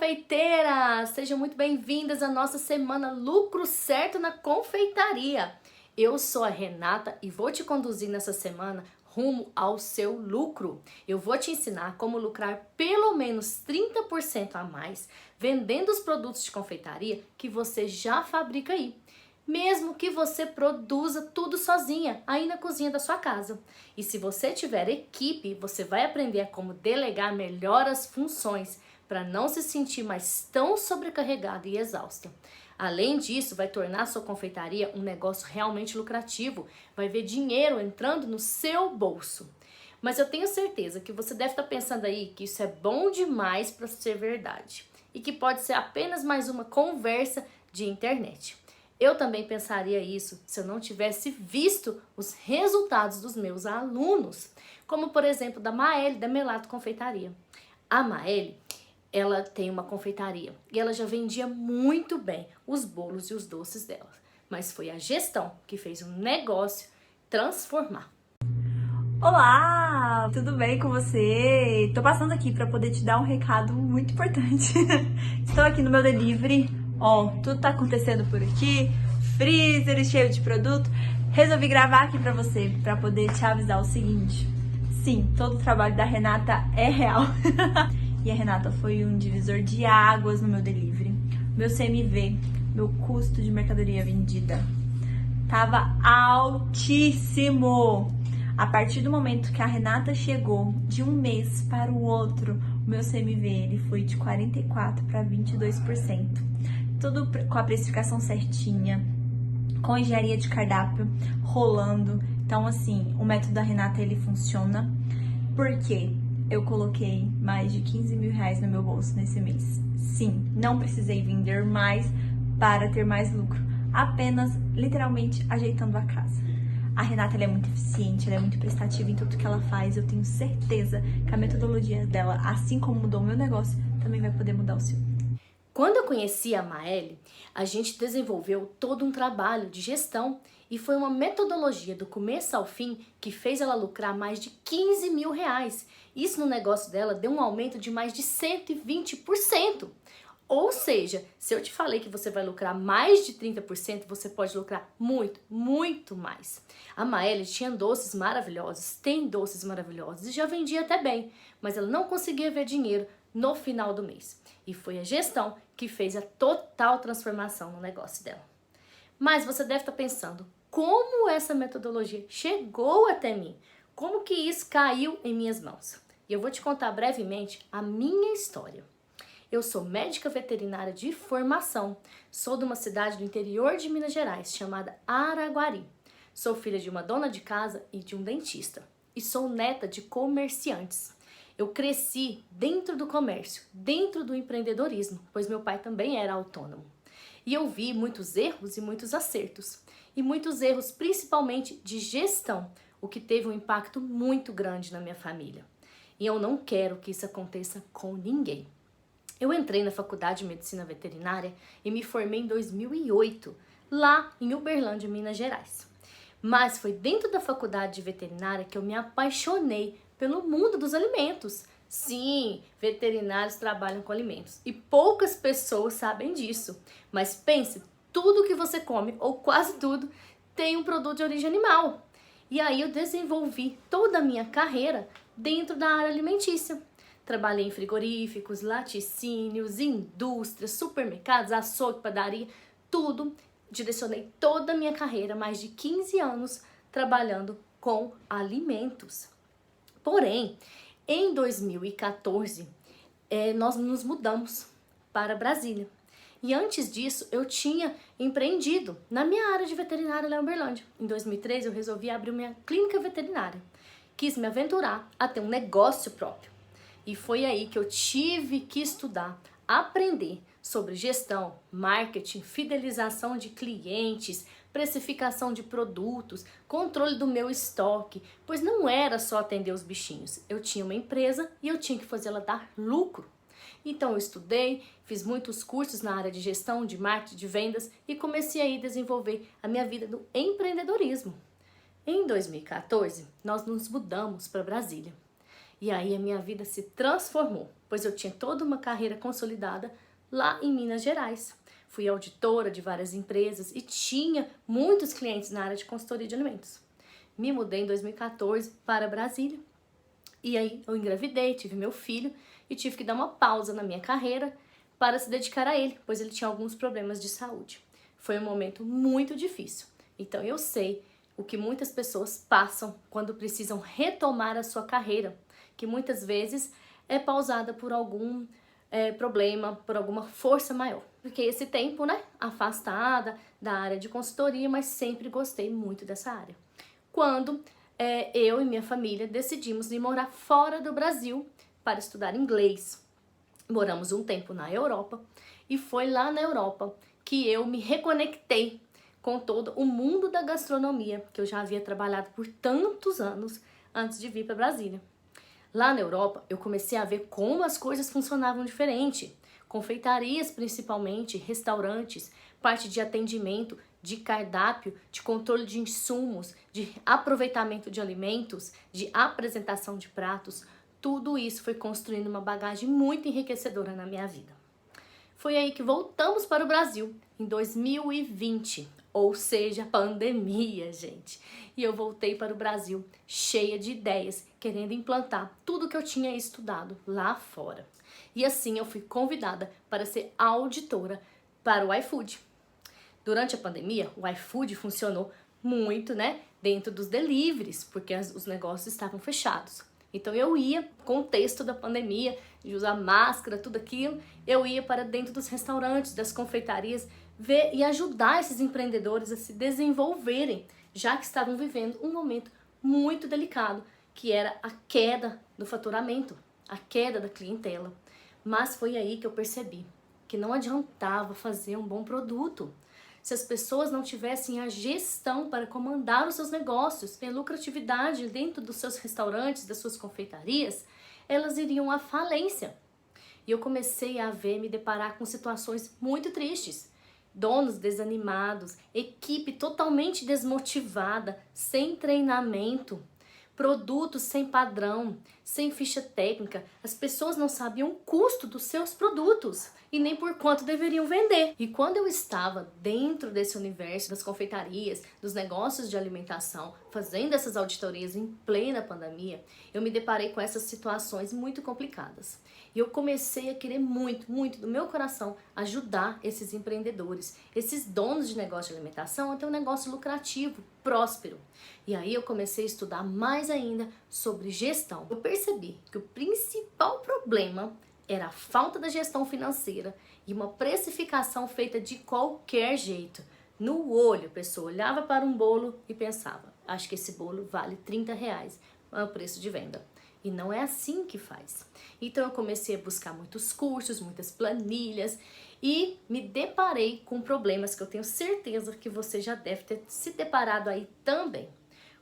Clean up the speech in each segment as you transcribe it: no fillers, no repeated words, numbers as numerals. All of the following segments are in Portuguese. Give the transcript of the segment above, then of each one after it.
confeiteiras! Sejam muito bem-vindas à nossa semana Lucro Certo na Confeitaria. Eu sou a Renata e vou te conduzir nessa semana rumo ao seu lucro. Eu vou te ensinar como lucrar pelo menos 30% a mais vendendo os produtos de confeitaria que você já fabrica aí. Mesmo que você produza tudo sozinha, aí na cozinha da sua casa. E se você tiver equipe, você vai aprender a como delegar melhor as funções para não se sentir mais tão sobrecarregada e exausta. Além disso, vai tornar a sua confeitaria um negócio realmente lucrativo, vai ver dinheiro entrando no seu bolso. Mas eu tenho certeza que você deve estar pensando aí que isso é bom demais para ser verdade e que pode ser apenas mais uma conversa de internet. Eu também pensaria isso se eu não tivesse visto os resultados dos meus alunos, como por exemplo da Maeli, da Melato Confeitaria. A Maeli, ela tem uma confeitaria e ela já vendia muito bem os bolos e os doces dela, mas foi a gestão que fez o negócio transformar. Olá, tudo bem com você? Tô passando aqui para poder te dar um recado muito importante. Estou aqui no meu delivery, tudo tá acontecendo por aqui, freezer cheio de produto. Resolvi gravar aqui para você, para poder te avisar o seguinte: sim, todo o trabalho da Renata é real. E a Renata foi um divisor de águas no meu delivery. Meu CMV, meu custo de mercadoria vendida, tava altíssimo. A partir do momento que a Renata chegou, de um mês para o outro, o meu CMV ele foi de 44% para 22%. Tudo com a precificação certinha, com engenharia de cardápio rolando. Então, assim, o método da Renata ele funciona. Por quê? Eu coloquei mais de 15 mil reais no meu bolso nesse mês. Sim, não precisei vender mais para ter mais lucro. Apenas, literalmente, ajeitando a casa. A Renata ela é muito eficiente, ela é muito prestativa em tudo que ela faz. Eu tenho certeza que a metodologia dela, assim como mudou o meu negócio, também vai poder mudar o seu. Quando eu conheci a Maeli, a gente desenvolveu todo um trabalho de gestão e foi uma metodologia do começo ao fim que fez ela lucrar mais de 15 mil reais. Isso no negócio dela deu um aumento de mais de 120%. Ou seja, se eu te falei que você vai lucrar mais de 30%, você pode lucrar muito, muito mais. A Maeli tinha doces maravilhosos, tem doces maravilhosos e já vendia até bem, mas ela não conseguia ver dinheiro no final do mês. E foi a gestão que fez a total transformação no negócio dela. Mas você deve estar pensando, como essa metodologia chegou até mim? Como que isso caiu em minhas mãos? E eu vou te contar brevemente a minha história. Eu sou médica veterinária de formação, sou de uma cidade do interior de Minas Gerais, chamada Araguari. Sou filha de uma dona de casa e de um dentista. E sou neta de comerciantes. Eu cresci dentro do comércio, dentro do empreendedorismo, pois meu pai também era autônomo. E eu vi muitos erros e muitos acertos. E muitos erros principalmente de gestão, o que teve um impacto muito grande na minha família. E eu não quero que isso aconteça com ninguém. Eu entrei na faculdade de medicina veterinária e me formei em 2008, lá em Uberlândia, Minas Gerais. Mas foi dentro da faculdade de veterinária que eu me apaixonei pelo mundo dos alimentos. Sim, veterinários trabalham com alimentos e poucas pessoas sabem disso. Mas pense, tudo que você come, ou quase tudo, tem um produto de origem animal. E aí eu desenvolvi toda a minha carreira dentro da área alimentícia. Trabalhei em frigoríficos, laticínios, indústrias, supermercados, açougue, padaria, tudo. Direcionei toda a minha carreira, mais de 15 anos, trabalhando com alimentos. Porém, em 2014, nós nos mudamos para Brasília. E antes disso, eu tinha empreendido na minha área de veterinária lá em Uberlândia. Em 2013, eu resolvi abrir minha clínica veterinária. Quis me aventurar a ter um negócio próprio. E foi aí que eu tive que estudar, aprender sobre gestão, marketing, fidelização de clientes, precificação de produtos, controle do meu estoque, pois não era só atender os bichinhos. Eu tinha uma empresa e eu tinha que fazer ela dar lucro. Então eu estudei, fiz muitos cursos na área de gestão, de marketing, de vendas e comecei aí a desenvolver a minha vida no empreendedorismo. Em 2014, nós nos mudamos para Brasília. E aí a minha vida se transformou. pois eu tinha toda uma carreira consolidada lá em Minas Gerais. Fui auditora de várias empresas e tinha muitos clientes na área de consultoria de alimentos. Me mudei em 2014 para Brasília e aí eu engravidei, tive meu filho e tive que dar uma pausa na minha carreira para se dedicar a ele, pois ele tinha alguns problemas de saúde. Foi um momento muito difícil. Então eu sei o que muitas pessoas passam quando precisam retomar a sua carreira, que muitas vezes é pausada por algum problema, por alguma força maior. Fiquei esse tempo, afastada da área de consultoria, mas sempre gostei muito dessa área. Quando eu e minha família decidimos ir morar fora do Brasil para estudar inglês. Moramos um tempo na Europa e foi lá na Europa que eu me reconectei com todo o mundo da gastronomia, que eu já havia trabalhado por tantos anos antes de vir para Brasília. Lá na Europa, eu comecei a ver como as coisas funcionavam diferente. Confeitarias, principalmente, restaurantes, parte de atendimento, de cardápio, de controle de insumos, de aproveitamento de alimentos, de apresentação de pratos. Tudo isso foi construindo uma bagagem muito enriquecedora na minha vida. Foi aí que voltamos para o Brasil, em 2020, ou seja, pandemia, gente. E eu voltei para o Brasil cheia de ideias, querendo implantar tudo que eu tinha estudado lá fora. E assim eu fui convidada para ser auditora para o iFood. Durante a pandemia, o iFood funcionou muito, dentro dos deliveries, porque os negócios estavam fechados. Então eu ia, com o texto da pandemia, de usar máscara, tudo aquilo, eu ia para dentro dos restaurantes, das confeitarias, ver e ajudar esses empreendedores a se desenvolverem, já que estavam vivendo um momento muito delicado, que era a queda do faturamento, a queda da clientela. Mas foi aí que eu percebi que não adiantava fazer um bom produto se as pessoas não tivessem a gestão para comandar os seus negócios, ter lucratividade dentro dos seus restaurantes, das suas confeitarias, elas iriam à falência. E eu comecei a me deparar com situações muito tristes. Donos desanimados, equipe totalmente desmotivada, sem treinamento, produtos sem padrão, sem ficha técnica. As pessoas não sabiam o custo dos seus produtos e nem por quanto deveriam vender. E quando eu estava dentro desse universo das confeitarias, dos negócios de alimentação, fazendo essas auditorias em plena pandemia, eu me deparei com essas situações muito complicadas. E eu comecei a querer muito, muito do meu coração ajudar esses empreendedores, esses donos de negócio de alimentação a ter um negócio lucrativo, próspero. E aí eu comecei a estudar mais ainda sobre gestão. Eu percebi que o principal problema era a falta da gestão financeira e uma precificação feita de qualquer jeito. No olho, a pessoa olhava para um bolo e pensava, acho que esse bolo vale R$30, é o preço de venda. E não é assim que faz. Então eu comecei a buscar muitos cursos, muitas planilhas e me deparei com problemas que eu tenho certeza que você já deve ter se deparado aí também.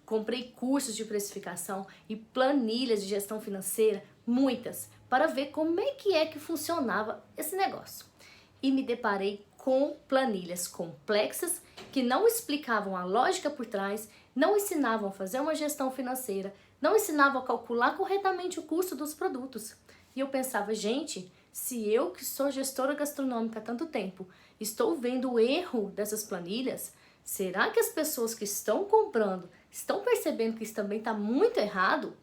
Comprei cursos de precificação e planilhas de gestão financeira, muitas, para ver como é que funcionava esse negócio. E me deparei com planilhas complexas que não explicavam a lógica por trás, não ensinavam a fazer uma gestão financeira, não ensinavam a calcular corretamente o custo dos produtos. E eu pensava, gente, se eu que sou gestora gastronômica há tanto tempo, estou vendo o erro dessas planilhas, será que as pessoas que estão comprando estão percebendo que isso também está muito errado?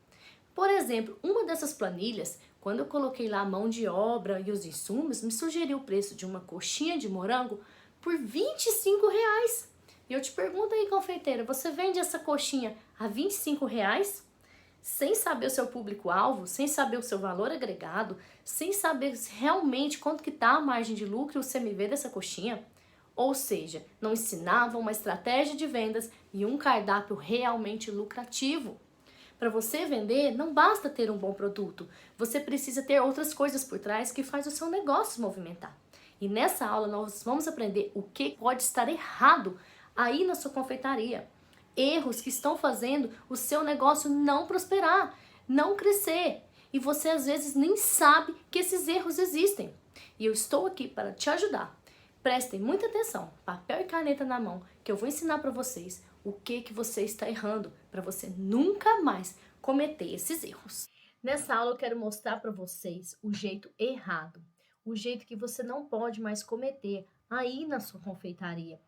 Por exemplo, uma dessas planilhas, quando eu coloquei lá a mão de obra e os insumos, me sugeriu o preço de uma coxinha de morango por R$25. E eu te pergunto aí, confeiteira, você vende essa coxinha a R$25? Sem saber o seu público-alvo, sem saber o seu valor agregado, sem saber realmente quanto que está a margem de lucro e o CMV dessa coxinha? Ou seja, não ensinavam uma estratégia de vendas e um cardápio realmente lucrativo. Para você vender, não basta ter um bom produto, você precisa ter outras coisas por trás que faz o seu negócio movimentar. E nessa aula nós vamos aprender o que pode estar errado aí na sua confeitaria. Erros que estão fazendo o seu negócio não prosperar, não crescer. E você às vezes nem sabe que esses erros existem. E eu estou aqui para te ajudar. Prestem muita atenção, papel e caneta na mão, que eu vou ensinar para vocês o que você está errando, para você nunca mais cometer esses erros. Nessa aula eu quero mostrar para vocês o jeito errado, o jeito que você não pode mais cometer aí na sua confeitaria.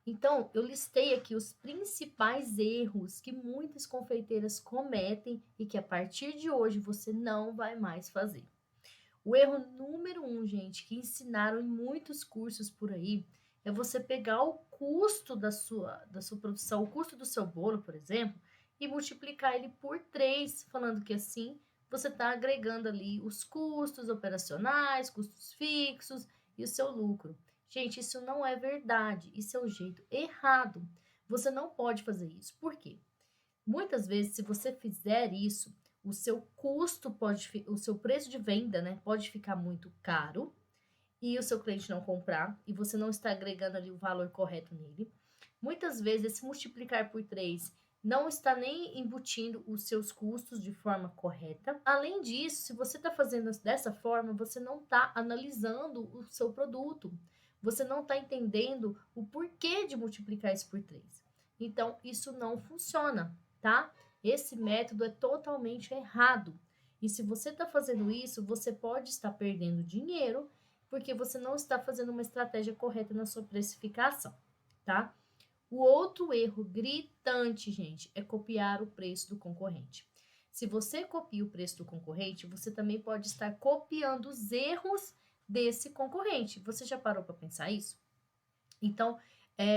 Então, eu listei aqui os principais erros que muitas confeiteiras cometem e que a partir de hoje você não vai mais fazer. O erro número 1, gente, que ensinaram em muitos cursos por aí, é você pegar o custo da sua produção, o custo do seu bolo, por exemplo, e multiplicar ele por 3, falando que assim você está agregando ali os custos operacionais, custos fixos e o seu lucro. Gente, isso não é verdade, isso é o jeito errado. Você não pode fazer isso. Por quê? Muitas vezes, se você fizer isso, o seu o seu preço de venda, né, pode ficar muito caro e o seu cliente não comprar e você não está agregando ali o valor correto nele. Muitas vezes, esse multiplicar por 3 não está nem embutindo os seus custos de forma correta. Além disso, se você está fazendo dessa forma, você não está analisando o seu produto. Você não está entendendo o porquê de multiplicar isso por 3. Então, isso não funciona, tá? Esse método é totalmente errado. E se você está fazendo isso, você pode estar perdendo dinheiro porque você não está fazendo uma estratégia correta na sua precificação, tá? O outro erro gritante, gente, é copiar o preço do concorrente. Se você copia o preço do concorrente, você também pode estar copiando os erros desse concorrente. Você já parou para pensar isso? Então,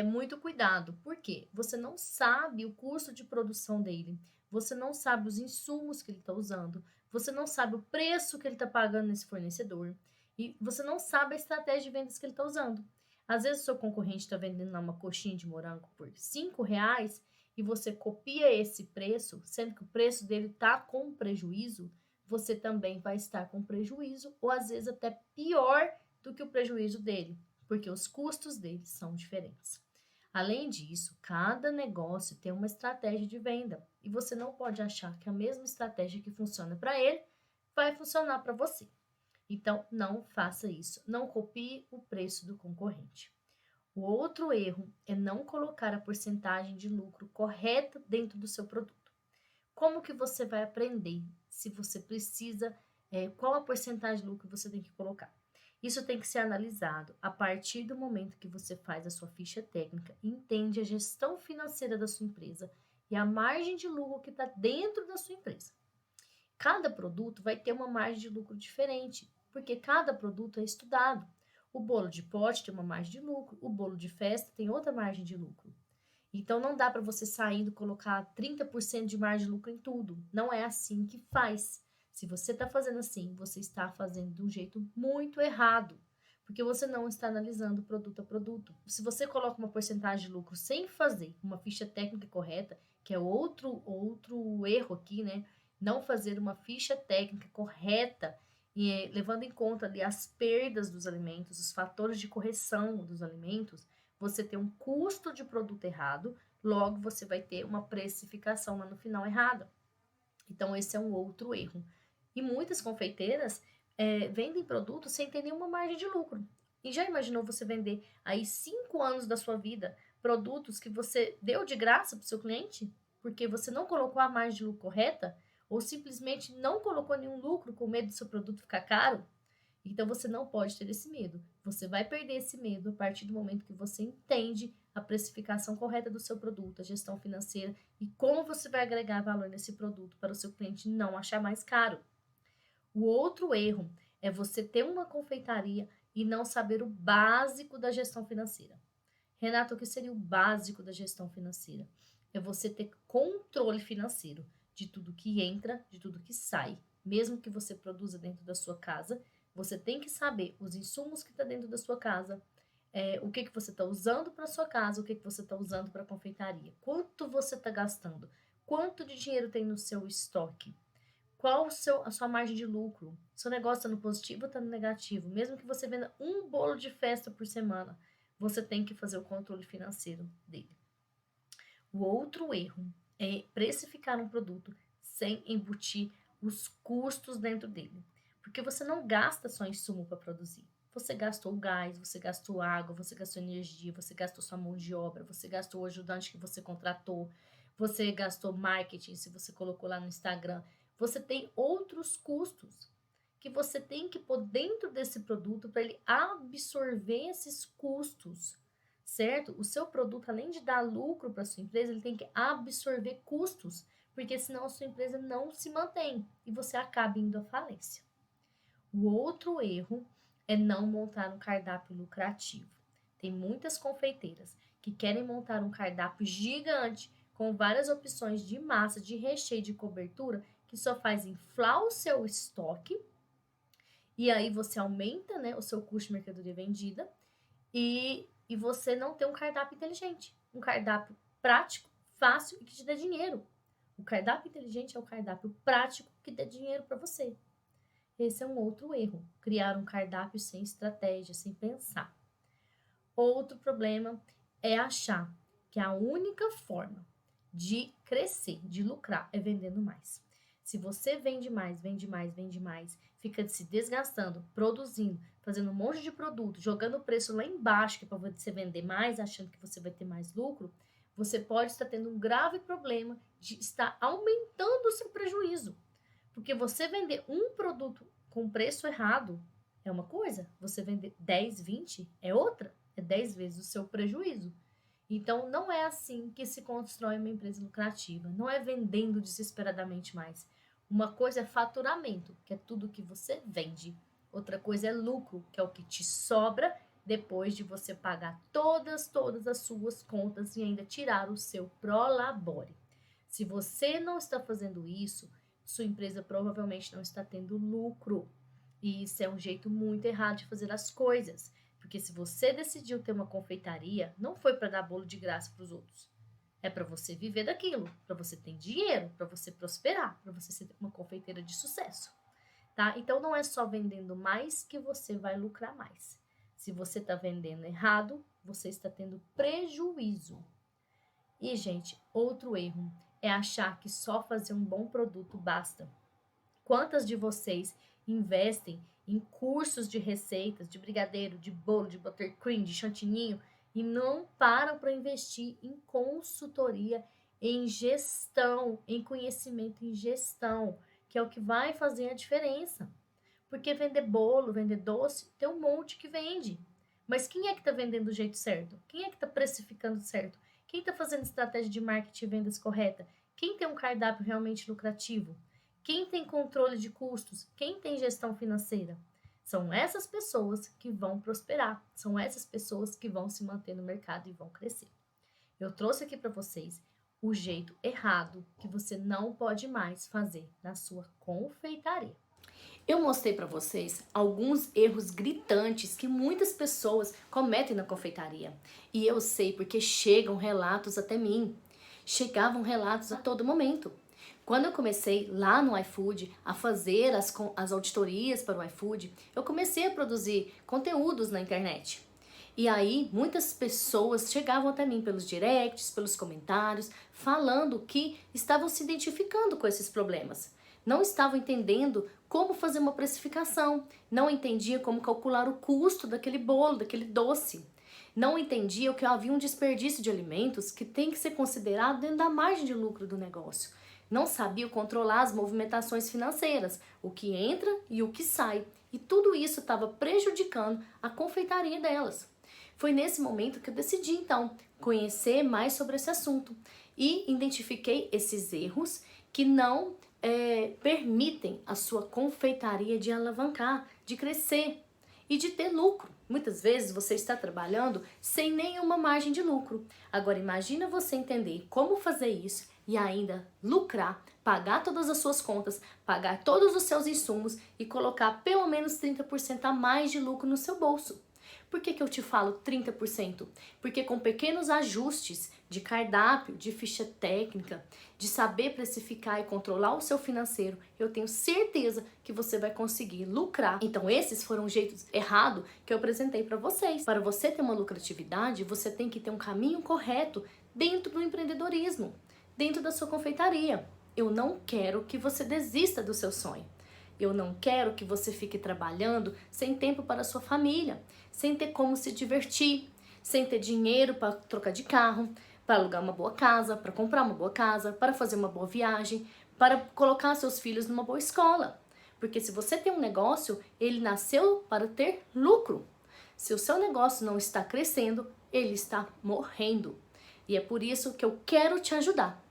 muito cuidado, porque você não sabe o custo de produção dele, você não sabe os insumos que ele está usando, você não sabe o preço que ele está pagando nesse fornecedor e você não sabe a estratégia de vendas que ele está usando. Às vezes o seu concorrente está vendendo lá uma coxinha de morango por R$ 5 e você copia esse preço, sendo que o preço dele está com prejuízo, você também vai estar com prejuízo, ou às vezes até pior do que o prejuízo dele, porque os custos deles são diferentes. Além disso, cada negócio tem uma estratégia de venda e você não pode achar que a mesma estratégia que funciona para ele vai funcionar para você. Então, não faça isso. Não copie o preço do concorrente. O outro erro é não colocar a porcentagem de lucro correta dentro do seu produto. Como que você vai aprender se você precisa, qual a porcentagem de lucro você tem que colocar? Isso tem que ser analisado a partir do momento que você faz a sua ficha técnica, entende a gestão financeira da sua empresa e a margem de lucro que está dentro da sua empresa. Cada produto vai ter uma margem de lucro diferente, porque cada produto é estudado. O bolo de pote tem uma margem de lucro, o bolo de festa tem outra margem de lucro. Então, não dá para você saindo colocar 30% de margem de lucro em tudo. Não é assim que faz. Se você está fazendo assim, você está fazendo de um jeito muito errado, porque você não está analisando produto a produto. Se você coloca uma porcentagem de lucro sem fazer uma ficha técnica correta, que é outro erro aqui, né? Não fazer uma ficha técnica correta e levando em conta ali as perdas dos alimentos, os fatores de correção dos alimentos, você tem um custo de produto errado, logo você vai ter uma precificação lá no final errada. Então, esse é um outro erro. E muitas confeiteiras vendem produtos sem ter nenhuma margem de lucro. E já imaginou você vender aí 5 anos da sua vida produtos que você deu de graça para o seu cliente? Porque você não colocou a margem de lucro correta? Ou simplesmente não colocou nenhum lucro com medo do seu produto ficar caro? Então, você não pode ter esse medo. Você vai perder esse medo a partir do momento que você entende a precificação correta do seu produto, a gestão financeira e como você vai agregar valor nesse produto para o seu cliente não achar mais caro. O outro erro é você ter uma confeitaria e não saber o básico da gestão financeira. Renato, o que seria o básico da gestão financeira? É você ter controle financeiro de tudo que entra, de tudo que sai. Mesmo que você produza dentro da sua casa, você tem que saber os insumos que estão dentro da sua casa, o que você está usando para a sua casa, o que você está usando para a confeitaria, quanto você está gastando, quanto de dinheiro tem no seu estoque, qual a sua margem de lucro, seu negócio está no positivo ou está no negativo, mesmo que você venda um bolo de festa por semana, você tem que fazer o controle financeiro dele. O outro erro é precificar um produto sem embutir os custos dentro dele. Porque você não gasta só insumo para produzir. Você gastou gás, você gastou água, você gastou energia, você gastou sua mão de obra, você gastou o ajudante que você contratou, você gastou marketing, se você colocou lá no Instagram você tem outros custos que você tem que pôr dentro desse produto para ele absorver esses custos, certo? O seu produto, além de dar lucro para sua empresa, ele tem que absorver custos, porque senão a sua empresa não se mantém e você acaba indo à falência. O outro erro é não montar um cardápio lucrativo. Tem muitas confeiteiras que querem montar um cardápio gigante com várias opções de massa, de recheio, de cobertura, que só faz inflar o seu estoque e aí você aumenta, né, o seu custo de mercadoria vendida e você não tem um cardápio inteligente, um cardápio prático, fácil e que te dê dinheiro. O cardápio inteligente é o cardápio prático que dê dinheiro para você. Esse é um outro erro, criar um cardápio sem estratégia, sem pensar. Outro problema é achar que a única forma de crescer, de lucrar, é vendendo mais. Se você vende mais, vende mais, vende mais, fica se desgastando, produzindo, fazendo um monte de produto, jogando o preço lá embaixo, que é para você vender mais, achando que você vai ter mais lucro, você pode estar tendo um grave problema de estar aumentando o seu prejuízo. Porque você vender um produto com preço errado é uma coisa, você vender 10, 20 é outra, é 10 vezes o seu prejuízo. Então, não é assim que se constrói uma empresa lucrativa, não é vendendo desesperadamente mais. Uma coisa é faturamento, que é tudo que você vende. Outra coisa é lucro, que é o que te sobra depois de você pagar todas as suas contas e ainda tirar o seu prolabore. Se você não está fazendo isso, sua empresa provavelmente não está tendo lucro. E isso é um jeito muito errado de fazer as coisas. Porque se você decidiu ter uma confeitaria, não foi para dar bolo de graça para os outros. É para você viver daquilo, para você ter dinheiro, para você prosperar, para você ser uma confeiteira de sucesso. Tá? Então não é só vendendo mais que você vai lucrar mais. Se você está vendendo errado, você está tendo prejuízo. E, gente, outro erro é achar que só fazer um bom produto basta. Quantas de vocês investem em cursos de receitas, de brigadeiro, de bolo, de buttercream, de chantininho e não param para investir em consultoria, em gestão, em conhecimento em gestão, que é o que vai fazer a diferença. Porque vender bolo, vender doce, tem um monte que vende. Mas quem é que está vendendo do jeito certo? Quem é que está precificando certo? Quem está fazendo estratégia de marketing e vendas correta? Quem tem um cardápio realmente lucrativo? Quem tem controle de custos? Quem tem gestão financeira? São essas pessoas que vão prosperar. São essas pessoas que vão se manter no mercado e vão crescer. Eu trouxe aqui para vocês o jeito errado que você não pode mais fazer na sua confeitaria. Eu mostrei para vocês alguns erros gritantes que muitas pessoas cometem na confeitaria. E eu sei porque chegam relatos até mim. Chegavam relatos a todo momento. Quando eu comecei lá no iFood a fazer as auditorias para o iFood, eu comecei a produzir conteúdos na internet. E aí muitas pessoas chegavam até mim pelos directs, pelos comentários, falando que estavam se identificando com esses problemas. Não estavam entendendo como fazer uma precificação, não entendiam como calcular o custo daquele bolo, daquele doce. Não entendiam que havia um desperdício de alimentos que tem que ser considerado dentro da margem de lucro do negócio. Não sabiam controlar as movimentações financeiras, o que entra e o que sai. E tudo isso estava prejudicando a confeitaria delas. Foi nesse momento que eu decidi, então, conhecer mais sobre esse assunto. E identifiquei esses erros que não permitem a sua confeitaria de alavancar, de crescer e de ter lucro. Muitas vezes você está trabalhando sem nenhuma margem de lucro. Agora imagina você entender como fazer isso e ainda lucrar, pagar todas as suas contas, pagar todos os seus insumos e colocar pelo menos 30% a mais de lucro no seu bolso. Por que eu te falo 30%? Porque com pequenos ajustes de cardápio, de ficha técnica, de saber precificar e controlar o seu financeiro, eu tenho certeza que você vai conseguir lucrar. Então esses foram os jeitos errados que eu apresentei para vocês. Para você ter uma lucratividade, você tem que ter um caminho correto dentro do empreendedorismo, dentro da sua confeitaria. Eu não quero que você desista do seu sonho. Eu não quero que você fique trabalhando sem tempo para a sua família, sem ter como se divertir, sem ter dinheiro para trocar de carro, para alugar uma boa casa, para comprar uma boa casa, para fazer uma boa viagem, para colocar seus filhos numa boa escola. Porque se você tem um negócio, ele nasceu para ter lucro. Se o seu negócio não está crescendo, ele está morrendo. E é por isso que eu quero te ajudar.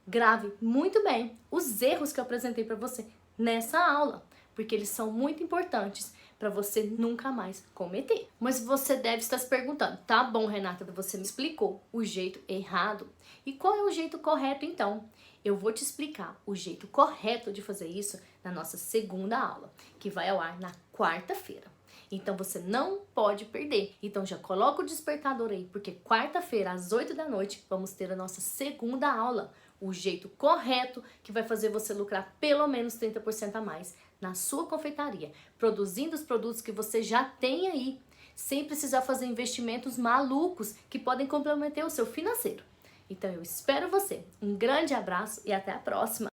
Grave muito bem os erros que eu apresentei para você nessa aula, porque eles são muito importantes para você nunca mais cometer. Mas você deve estar se perguntando, tá bom, Renata, você me explicou o jeito errado. E qual é o jeito correto então? Eu vou te explicar o jeito correto de fazer isso na nossa segunda aula, que vai ao ar na quarta-feira. Então você não pode perder. Então já coloca o despertador aí, porque quarta-feira às 8 da noite vamos ter a nossa segunda aula. O jeito correto que vai fazer você lucrar pelo menos 30% a mais na sua confeitaria, produzindo os produtos que você já tem aí, sem precisar fazer investimentos malucos que podem comprometer o seu financeiro. Então eu espero você. Um grande abraço e até a próxima!